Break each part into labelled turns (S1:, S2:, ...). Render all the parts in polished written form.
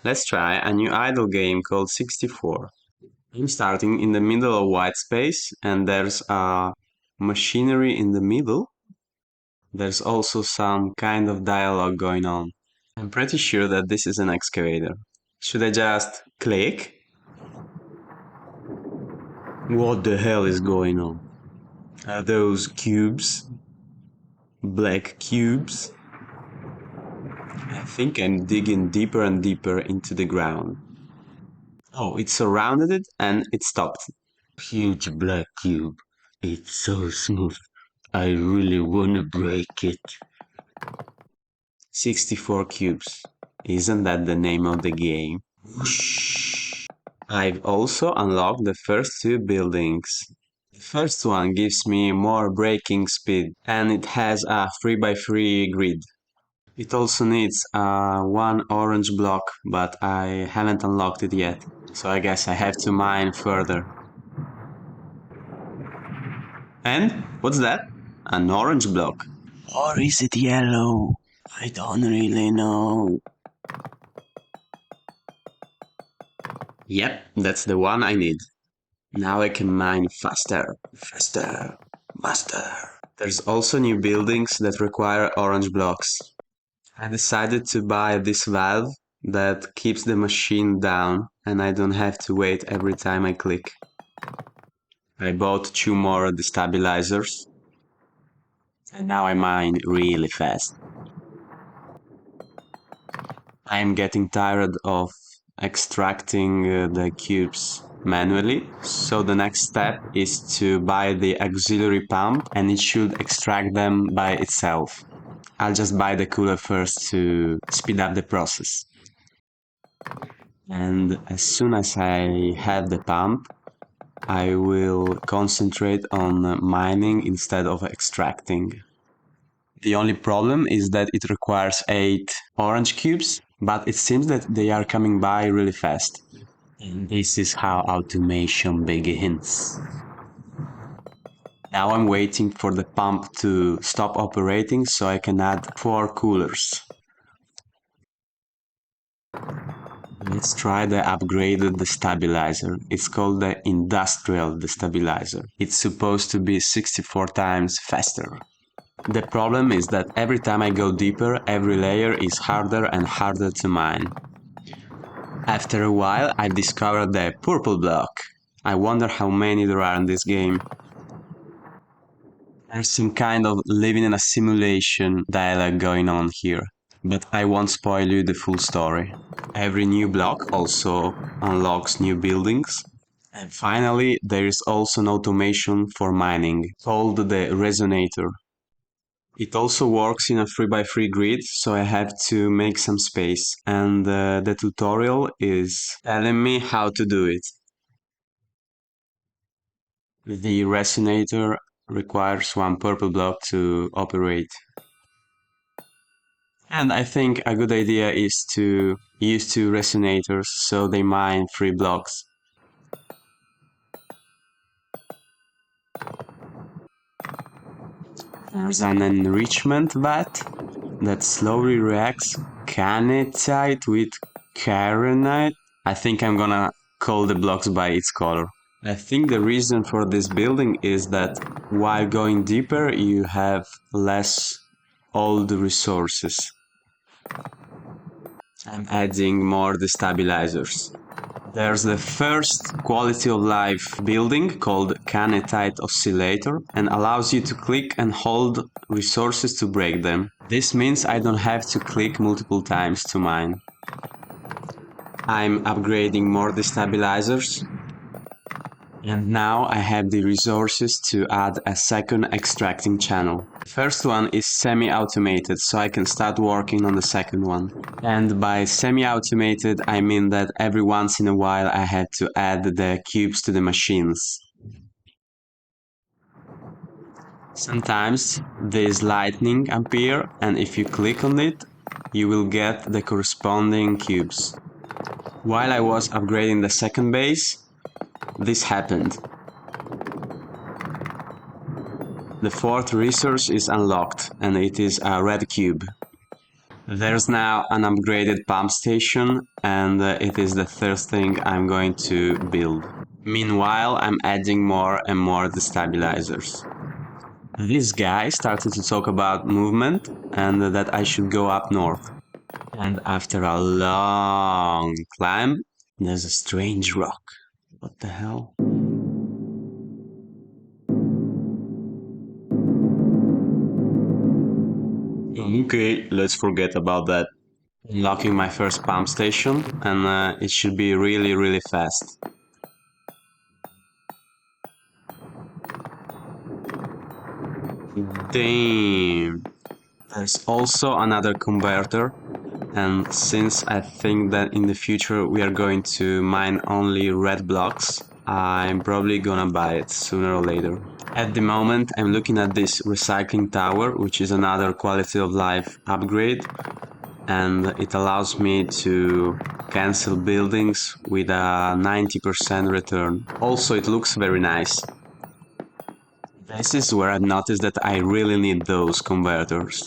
S1: Let's try a new idle game called 64. I'm starting in the middle of white space and there's a machinery in the middle. There's also some kind of dialogue going on. I'm pretty sure that this is an excavator. Should I just click? What the hell is going on? Are those cubes? Black cubes? I think I'm digging deeper and deeper into the ground. Oh, it surrounded it and it stopped. Huge black cube. It's so smooth. I really wanna break it. 64 cubes. Isn't that the name of the game? Whoosh. I've also unlocked the first two buildings. The first one gives me more breaking speed and it has a 3x3 grid. It also needs one orange block, but I haven't unlocked it yet, so I guess I have to mine further. And what's that? An orange block. Or is it yellow? I don't really know. Yep, that's the one I need. Now I can mine faster, faster, faster. There's also new buildings that require orange blocks. I decided to buy this valve that keeps the machine down and I don't have to wait every time I click. I bought 2 more destabilizers and now I mine really fast. I am getting tired of extracting the cubes manually, so the next step is to buy the auxiliary pump and it should extract them by itself. I'll just buy the cooler first to speed up the process. And as soon as I have the pump, I will concentrate on mining instead of extracting. The only problem is that it requires 8 orange cubes, but it seems that they are coming by really fast. And this is how automation begins. Now I'm waiting for the pump to stop operating so I can add 4 coolers. Let's try the upgraded destabilizer. It's called the industrial destabilizer. It's supposed to be 64 times faster. The problem is that every time I go deeper, every layer is harder and harder to mine. After a while, I discovered the purple block. I wonder how many there are in this game. There's some kind of living in a simulation dialogue going on here, but I won't spoil you the full story. Every new block also unlocks new buildings. And finally, there is also an automation for mining, called the resonator. It also works in a 3x3 grid, so I have to make some space, and the tutorial is telling me how to do it. The resonator requires 1 purple block to operate. And I think a good idea is to use 2 resonators so they mine 3 blocks. There's an enrichment vat that slowly reacts canetite with carinite. I think I'm gonna call the blocks by its color. I think the reason for this building is that while going deeper you have less old resources. I'm adding more destabilizers. There's the first quality of life building called Canetite Oscillator and allows you to click and hold resources to break them. This means I don't have to click multiple times to mine. I'm upgrading more destabilizers. And now I have the resources to add a second extracting channel. The first one is semi-automated, so I can start working on the second one. And by semi-automated, I mean that every once in a while I had to add the cubes to the machines. Sometimes this lightning appear, and if you click on it, you will get the corresponding cubes. While I was upgrading the second base, this happened. The fourth resource is unlocked, and it is a red cube. There's now an upgraded pump station, and it is the third thing I'm going to build. Meanwhile, I'm adding more and more destabilizers. This guy started to talk about movement and that I should go up north. And after a long climb, there's a strange rock. What the hell? Okay, let's forget about that. Unlocking my first pump station, and it should be really fast. Damn! There's also another converter, and since I think that in the future we are going to mine only red blocks, I'm probably gonna buy it sooner or later. At the moment, I'm looking at this recycling tower, which is another quality of life upgrade, and it allows me to cancel buildings with a 90% return. Also, it looks very nice. This is where I've noticed that I really need those converters.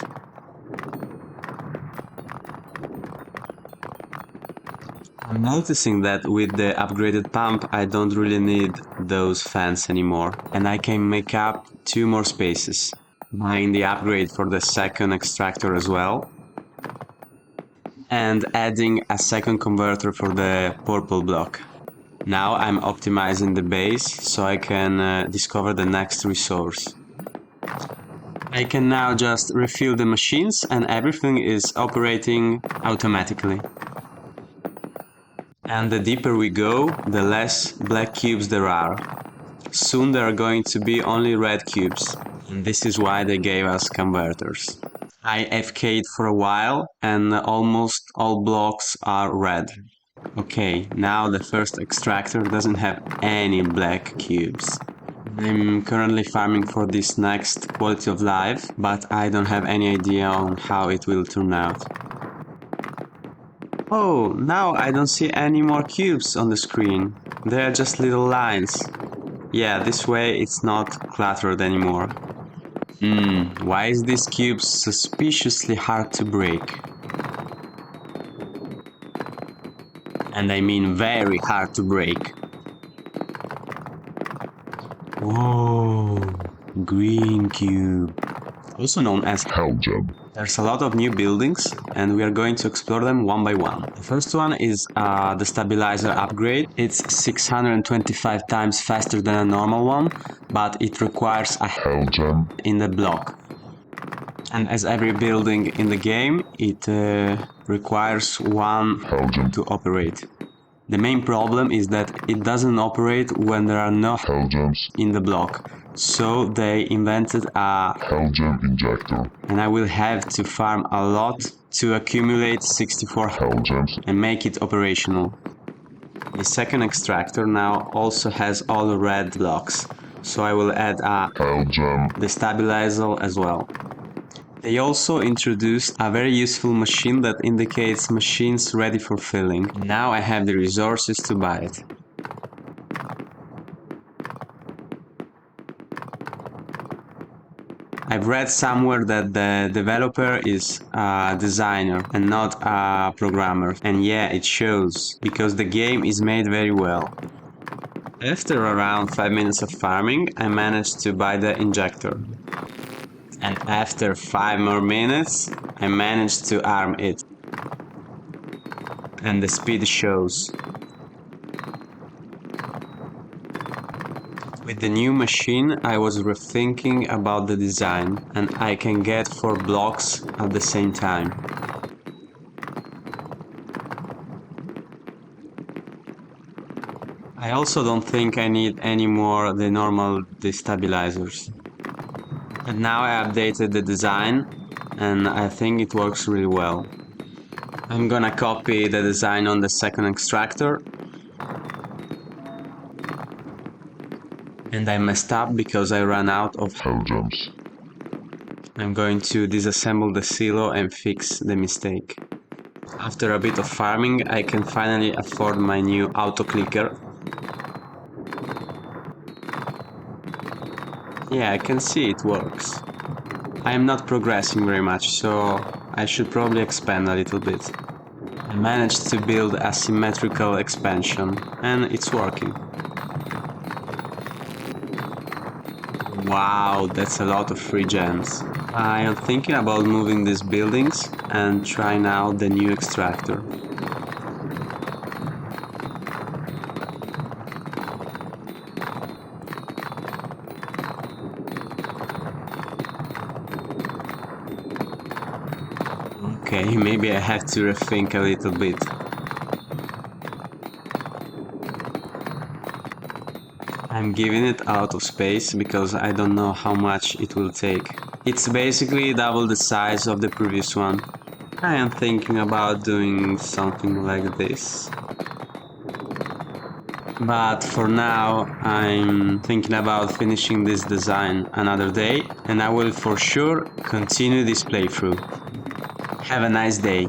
S1: I'm noticing that with the upgraded pump I don't really need those fans anymore, and I can make up 2 more spaces, buying the upgrade for the second extractor as well, and adding a second converter for the purple block. Now I'm optimizing the base so I can discover the next resource. I can now just refill the machines and everything is operating automatically. And the deeper we go, the less black cubes there are. Soon there are going to be only red cubes, and this is why they gave us converters. I FK'd for a while and almost all blocks are red. Okay, now the first extractor doesn't have any black cubes. I'm currently farming for this next quality of life, but I don't have any idea on how it will turn out. Oh, now I don't see any more cubes on the screen. They are just little lines. Yeah, this way it's not cluttered anymore. Why is this cube suspiciously hard to break? And I mean very hard to break. Whoa, green cube. Also known as Hell Gem. There's a lot of new buildings and we are going to explore them one by one. The first one is the stabilizer upgrade. It's 625 times faster than a normal one, but it requires a Hell Gem in the block. And as every building in the game, it requires one Hell Gem to operate. The main problem is that it doesn't operate when there are no Hell Gems in the block. So they invented a Hell Gem injector. And I will have to farm a lot to accumulate 64 Hell Gems and make it operational. The second extractor now also has all the red blocks. So I will add a Hell Gem destabilizer as well. They also introduced a very useful machine that indicates machines ready for filling. Now I have the resources to buy it. I've read somewhere that the developer is a designer and not a programmer. And yeah, it shows, because the game is made very well. After around 5 minutes of farming, I managed to buy the injector. And after 5 more minutes, I managed to arm it. And the speed shows. With the new machine, I was rethinking about the design, and I can get 4 blocks at the same time. I also don't think I need any more the normal destabilizers. And now I updated the design, and I think it works really well. I'm gonna copy the design on the second extractor. And I messed up because I ran out of Hell Gems. I'm going to disassemble the silo and fix the mistake. After a bit of farming, I can finally afford my new auto clicker. Yeah, I can see it works. I am not progressing very much, so I should probably expand a little bit. I managed to build a symmetrical expansion, and it's working. Wow, that's a lot of free gens. I am thinking about moving these buildings and trying out the new extractor. Okay, maybe I have to rethink a little bit. I'm giving it a lot of space because I don't know how much it will take. It's basically double the size of the previous one. I am thinking about doing something like this. But for now, I'm thinking about finishing this design another day, and I will for sure continue this playthrough. Have a nice day.